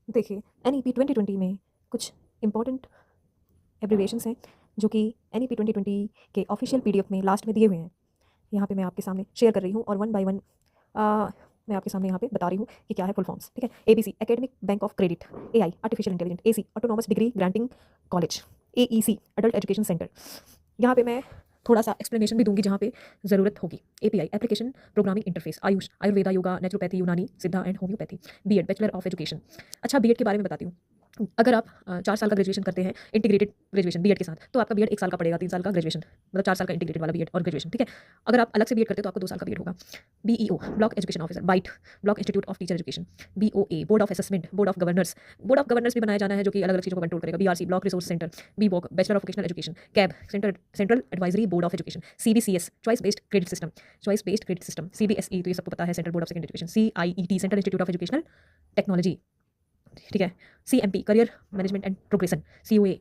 देखिए, एनईपी 2020 में कुछ इम्पोर्टेंट एब्रिविएशंस हैं जो कि एनईपी 2020 के ऑफिशियल पीडीएफ में लास्ट में दिए हुए हैं। यहाँ पे मैं आपके सामने शेयर कर रही हूँ और वन बाय वन मैं आपके सामने यहाँ पे बता रही हूँ कि क्या है फुल फॉर्म्स। ठीक है, ABC academic bank of credit, AI artificial intelligent, AC autonomous degree granting college, AEC adult education centre. यहाँ पे मैं थोड़ा सा एक्सप्लेनेशन भी दूंगी जहाँ पे ज़रूरत होगी। API application programming interface, AYUSH Ayurveda, yoga, naturopathy, Unani, Siddha and homeopathy. BEd bachelor of education. अच्छा, बीएड के बारे में बताती हूँ। अगर आप 4 साल का ग्रेजुएशन करते हैं इंटीग्रेटेड ग्रेजुएशन बीएड के साथ, तो आपका बीएड 1 साल का पड़ेगा, 3 साल का ग्रेजुएशन, मतलब 4 साल का इंटीग्रेटेड वाला बीएड और ग्रेजुएशन। ठीक है, अगर आप अलग से बीएड करते हैं तो आपको 2 साल का बीएड होगा। BEO block education officer, BITE block institute of teacher education. BOA board of assessment, board of governors भी बनाया जाना है जो कि अलग अलग चीज़ों को कंट्रोल करेगा। BRC block resource centre. बीवॉक bachelor of vocational education. Cab central advisory board of education. CBCS choice based credit system. CBSE तो ये सबको पता है, central board of secondary education. CIET central institute of educational technology. ठीक है, CMP career management and progression. COA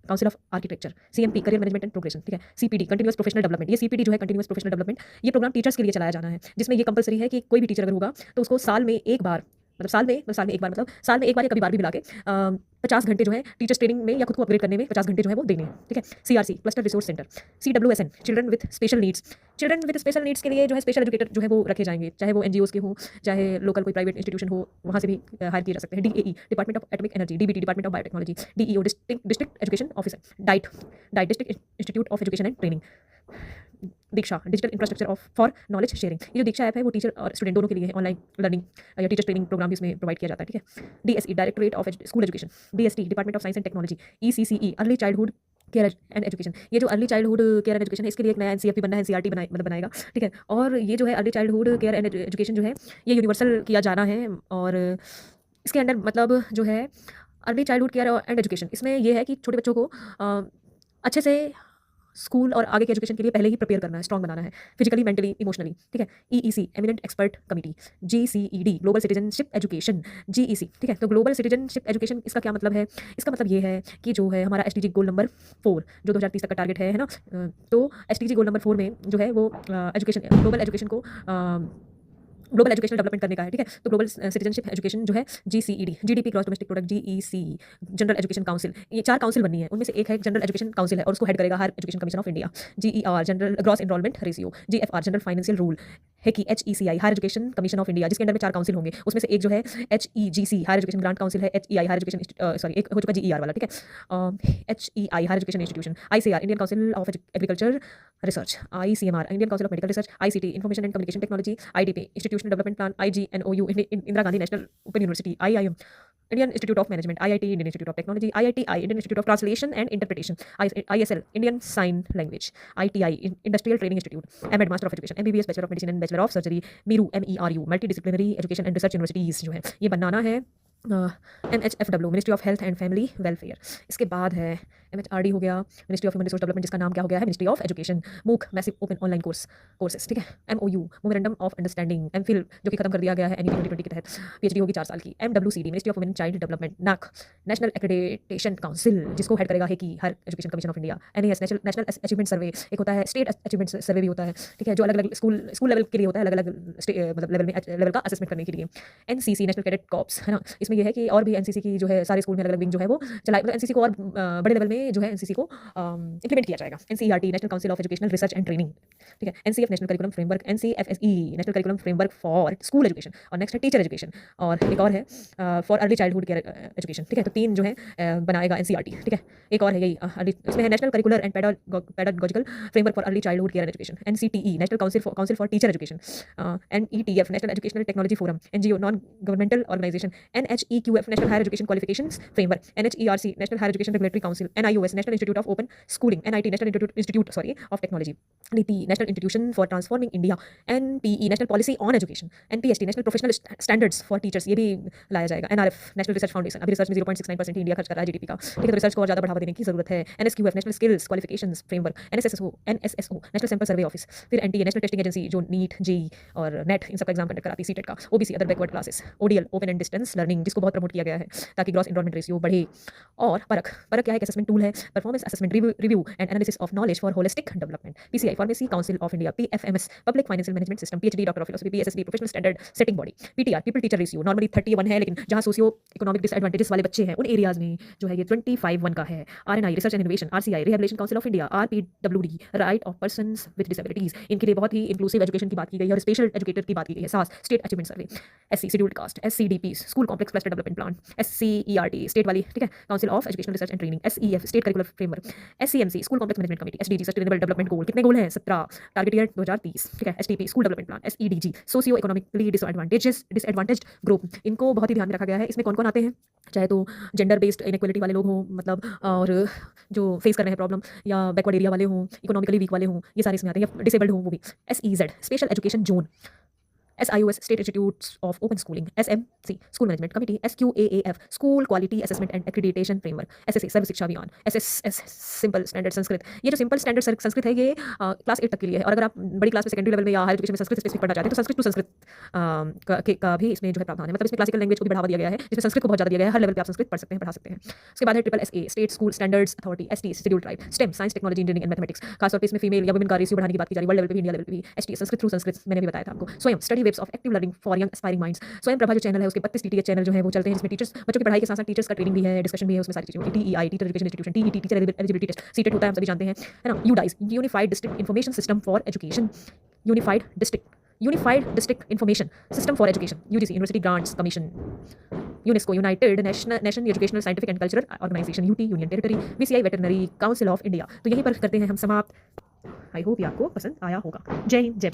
council of architecture. CMP career management and progression. ठीक है, CPD continuous professional development. ये सीपीडी जो है कंटिन्यूअस प्रोफेशनल डेवलपमेंट, ये programme teachers के लिए चलाया जाना है, जिसमें ये कंपलसरी है कि कोई भी टीचर अगर होगा तो उसको साल में एक बार, मतलब साल में एक बार, मतलब साल में एक बार या कभी बार भी मिला के 50 घंटे जो है टीचर्स ट्रेनिंग में या खुद को अपग्रेड करने में 50 घंटे जो है वो देने हैं। ठीक है, CRC cluster resource centre. CWSN children with special needs के लिए जो है स्पेशल एजुकेटर जो है वो रखे जाएंगे, चाहे वो एनजीओस के हों, चाहे लोकल कोई प्राइवेट इंस्टीट्यूशन हो, वहाँ से भी हायर किए जा सकते हैं। DAE department of atomic energy. DBT department of biotechnology. DEO district education officer. Diet district institute of education and training. Diksha digital infrastructure of for knowledge sharing. ये जो दीक्षा ऐप है वो टीचर और स्टूडेंट दोनों के लिए है, ऑनलाइन लर्निंग या टीचर ट्रेनिंग प्रोग्राम भी इसमें प्रोवाइड किया जाता है। ठीक है, DSE directorate of school education. DST department of science and technology. ECCE early childhood care and education. ये जो early childhood care and education है, इसके लिए एक नया एनसीएफ भी बनना है, एनसीईआरटी बनाएगा। ठीक है, और ये जो है early childhood care and education जो है ये यूनिवर्सल किया जाना है, और इसके अंडर मतलब जो है early childhood care and education, इसमें यह है कि छोटे बच्चों को अच्छे से स्कूल और आगे के एजुकेशन के लिए पहले ही प्रिपेयर करना है, स्ट्रॉन्ग बनाना है, फिजिकली, मेंटली, इमोशनली। ठीक है, EEC eminent expert committee. GCED global citizenship education. GEC, ठीक है, तो ग्लोबल सिटीजनशिप एजुकेशन इसका क्या मतलब है? इसका मतलब ये है कि जो है हमारा एसडीजी गोल नंबर 4 जो 2030 तक का टारगेट है ना, तो एसडीजी गोल नंबर 4 में जो है वो ग्लोबल एजुकेशनल डेवलपमेंट करने का है। ठीक है, तो ग्लोबल सिटीजनशिप एजुकेशन जो है GCED, GDP gross domestic product, GEC general education council. ये 4 काउंसिल बननी है, उनमें से एक है जनरल एजुकेशन काउंसिल है और उसको हेड करेगा higher education commission of India. GER general gross enrolment ratio. GFR general financial rule है कि HECI higher education commission of India, जिसके अंडर में 4 काउंसिल होंगे, उसमें से एक जो है HEGC higher education grant council है, एचईआई हायर एजुकेशन सॉरी एक हो चुका जीईआर वाला। ठीक है, HEI higher education institution. ICR Indian council of agricultural research. ICMR Indian council of medical research. ICT information and communication technology. IDP institutional development plan. IGNOU Indira Gandhi national open university. IIM Indian institute of management. IIT Indian institute of technology. IITI Indian institute of translation and interpretation. ISL Indian sign language. ITI industrial training institute. MEd master of education. MBBS bachelor of medicine and bachelor of surgery. MERU MERU multidisciplinary education and research universities जो है ये बनाना है। MHFW ministry of health and family welfare. इसके बाद है MHRD हो गया, ministry of human resource development, जिसका नाम क्या हो गया है मिनिस्ट्री ऑफ एजुकेशन। मूक मैसिव ओपन ऑनलाइन कोर्सेस। ठीक है, MOU memorandum of understanding. MPhil जो कि खत्म कर दिया गया है एनईपी 2020 के तहत, PhD होगी 4 साल की। MWCD ministry of women child development. NAC national accreditation council, जिसको हेड करेगा है कि higher education commission of India. NAS national achievement survey, एक होता है स्टेट अचीवमेंट सर्वे भी होता है। ठीक है, जो अलग अलग स्कूल लेवल के लिए होता है, अलग अलग मतलब लेवल का असेसमेंट करने के लिए। NCC नेशनल कैडेट कॉर्प्स है ना, इसमें यह है कि और भी एनसीसी की जो है सारे स्कूल में अलग अलग विंग जो है वो चलाए, मतलब एनसीसी को और बड़े लेवल में जो है एनसीसी को इंप्लीमेंट किया जाएगा। NCERT national council of educational research and training. ठीक है, NCF national curriculum framework. NCFSE national curriculum framework for school education, और नेक्स्ट है टीचर एजुकेशन, और एक और है for early childhood care education. ठीक है, तो 3 जो है बनाएगा एनसीईआरटी। ठीक है, एक और है यही इसमें है national curricular and pedagogical framework for early childhood care education. NCTE national council for teacher education. NETF national educational technology forum. NGO non governmental organisation. NHEQF national higher education qualifications framework. NHERC national higher education regulatory council. NIOS national institute of open schooling. NIT national institute of technology. NITI national institution for transforming India. NPE national policy on education. NPST national professional standards for teachers, ये भी लाया जाएगा। NRF national research foundation, अभी research में 0.69% India खर्च कर रहा है जीडीपी का। ठीक है, तो रिसर्च को और ज्यादा बढ़ावा देने की जरूरत है। NSQF national skills qualifications framework. NSSO national sample survey office. फिर NTA नेशनल टेस्टिंग एजेंसी, जो नीट, जेई और नेट इन सबका एग्जाम कंडक्ट कराती है, सीटेट का। OBC other backward classes. ODL open and distance learning, को बहुत प्रमोट किया गया है ताकि ग्रॉस एनरोलमेंट रेशियो बढ़े। और परख परख क्या है? एक असेसमेंट टूल है, performance assessment review and analysis of knowledge for holistic development. PCI pharmacy council of India, PFMS public financial management system, PhD doctor of philosophy, PSSB professional standard setting body. PTR people teacher ratio normally 31 है, लेकिन जहां socio economic disadvantages वाले बच्चे हैं उन areas में जो है ये 25:1 का है। RNI research and innovation, RCI rehabilitation council of India, RPWD right of persons with disabilities, इनके लिए बहुत ही इंक्लूसिव एजुकेशन की बात की गई है और स्पेशल एजुकेटर की बात की गई है। SAS state achievement survey, SC scheduled caste, SCDP school complex cluster development plan, SCERT state वाली, ठीक है, council of educational research and training, SEF state curricular framework, SCMC school complex management committee, SDG sustainable development goal, कितने goal हैं? 17, target year 2030, ठीक है, STP school development plan, SEDG socio economically disadvantaged group, इनको बहुत ही ध्यान में रखा गया है। इसमें कौन कौन आते हैं? चाहे तो जेंडर बेस्ड इनइक्वालिटी वाले लोग हों, मतलब, और जो फेस कर रहे हैं प्रॉब्लम, या बैकवर्ड एरिया वाले हों, इकोनॉमिकली वीक वाले हों, ये सारे इसमें आते हैं, या डिसेबल्ड हों वो भी। SEZ special education zone, SIOS State Institutes of Open Schooling, SMC School Management Committee, SQAAF School Quality Assessment and Accreditation Framework, SSA सर्व शिक्षा अभियान, SSS सिंपल स्टैंडर्ड संस्कृत। ये जो सिंपल स्टैंडर्ड संस्कृत है ये क्लास 8 तक के लिए है, और अगर आप बड़ी क्लास में सेकेंडरी लेवल में या हायर एजुकेशन में संस्कृत स्पेसिफिक पढ़ना चाहते हैं तो संस्कृत टू संस्कृत का भी इसमें जो है प्रावधान है। मतलब इसमें क्लासिकल लैंग्वेज को भी बढ़ावा दिया गया है, जिसमें संस्कृत को बहुत ज़्यादा दिया गया है, हर लेवल पे आप संस्कृत पढ़ सकते हैं, पढ़ा सकते हैं। उसके बाद है SSSA state school standards authority, ST scheduled tribe, stem science technology engineering and mathematics, खासतौर पे इसमें फीमेल या वुमेन का रेशियो बढ़ाने की बात की जा रही है, वर्ल्ड लेवल पे भी, इंडिया लेवल पे भी। ST संस्कृत थ्रू संस्कृत मैंने भी बताया था आपको। Swayam study webs of active learning for young aspiring minds, Swayam Prabha जो चैनल है उसके 32 TTH चैनल जो है वो चलते हैं, जिसमें टीचर्स बच्चों की पढ़ाई के साथ साथ टीचर्स का ट्रेनिंग भी है, डिस्कशन भी है, उसमें सारी चीजें होती है। TEI teacher education institution, TET teacher eligibility test, CTET होता है, हम सभी जानते हैं, है ना। UDISE unified district information system for education, unified district information system for education, UGC university grants commission, UNESCO united nation educational scientific and cultural organisation, UT union territory, BCI veterinary council of India. तो यहीं पर करते हैं हम समाप्त। I hope ये आपको पसंद आया होगा। जय हिंद, जय भारत।